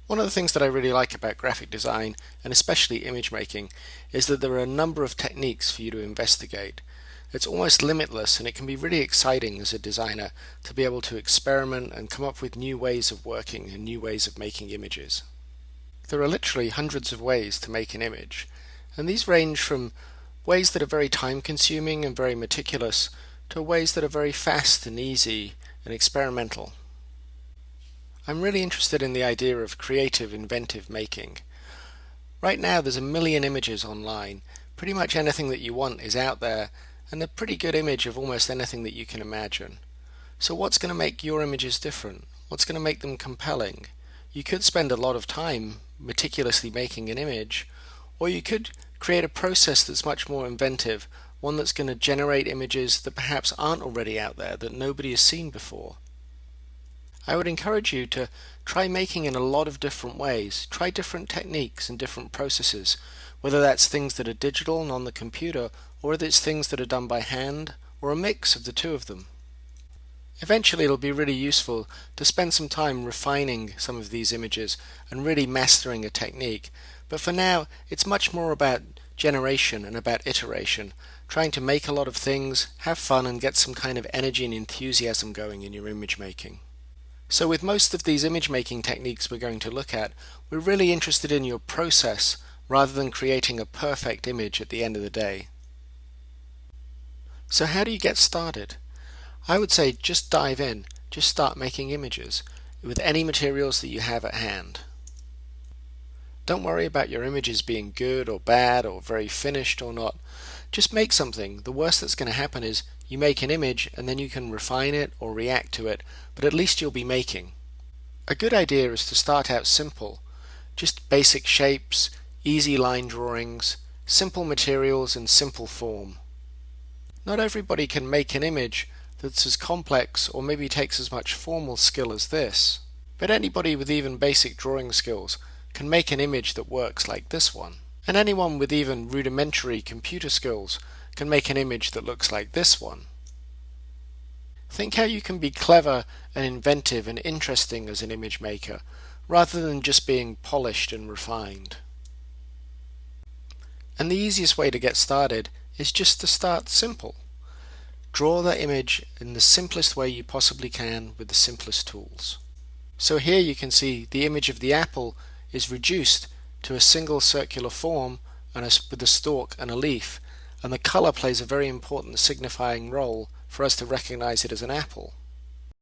One of the things that I really like about graphic design, and especially image making, is that there are a number of techniques for you to investigate. It's almost limitless, and it can be really exciting as a designer to be able to experiment and come up with new ways of working and new ways of making images. There are literally hundreds of ways to make an image, and these range from ways that are very time consuming and very meticulous to ways that are very fast and easy and experimental. I'm really interested in the idea of creative, inventive making. Right now there's a million images online. Pretty much anything that you want is out there, and a pretty good image of almost anything that you can imagine. So what's going to make your images different? What's going to make them compelling? You could spend a lot of time meticulously making an image, or you could create a process that's much more inventive, one that's going to generate images that perhaps aren't already out there, that nobody has seen before. I would encourage you to try making in a lot of different ways. Try different techniques and different processes, whether that's things that are digital and on the computer, or whether it's things that are done by hand, or a mix of the two of them. Eventually it'll be really useful to spend some time refining some of these images and really mastering a technique, but for now it's much more about generation and about iteration, trying to make a lot of things, have fun, and get some kind of energy and enthusiasm going in your image making. So with most of these image making techniques we're going to look at, we're really interested in your process rather than creating a perfect image at the end of the day. So how do you get started? I would say just dive in, just start making images with any materials that you have at hand. Don't worry about your images being good or bad or very finished or not. Just make something. The worst that's going to happen is you make an image and then you can refine it or react to it, but at least you'll be making. A good idea is to start out simple. Just basic shapes, easy line drawings, simple materials and simple form. Not everybody can make an image that's as complex or maybe takes as much formal skill as this, but anybody with even basic drawing skills can make an image that works like this one. And anyone with even rudimentary computer skills can make an image that looks like this one. Think how you can be clever and inventive and interesting as an image maker, rather than just being polished and refined. And the easiest way to get started is just to start simple. Draw that image in the simplest way you possibly can with the simplest tools. So here you can see the image of the apple is reduced to a single circular form and with a stalk and a leaf, and the color plays a very important signifying role for us to recognize it as an apple.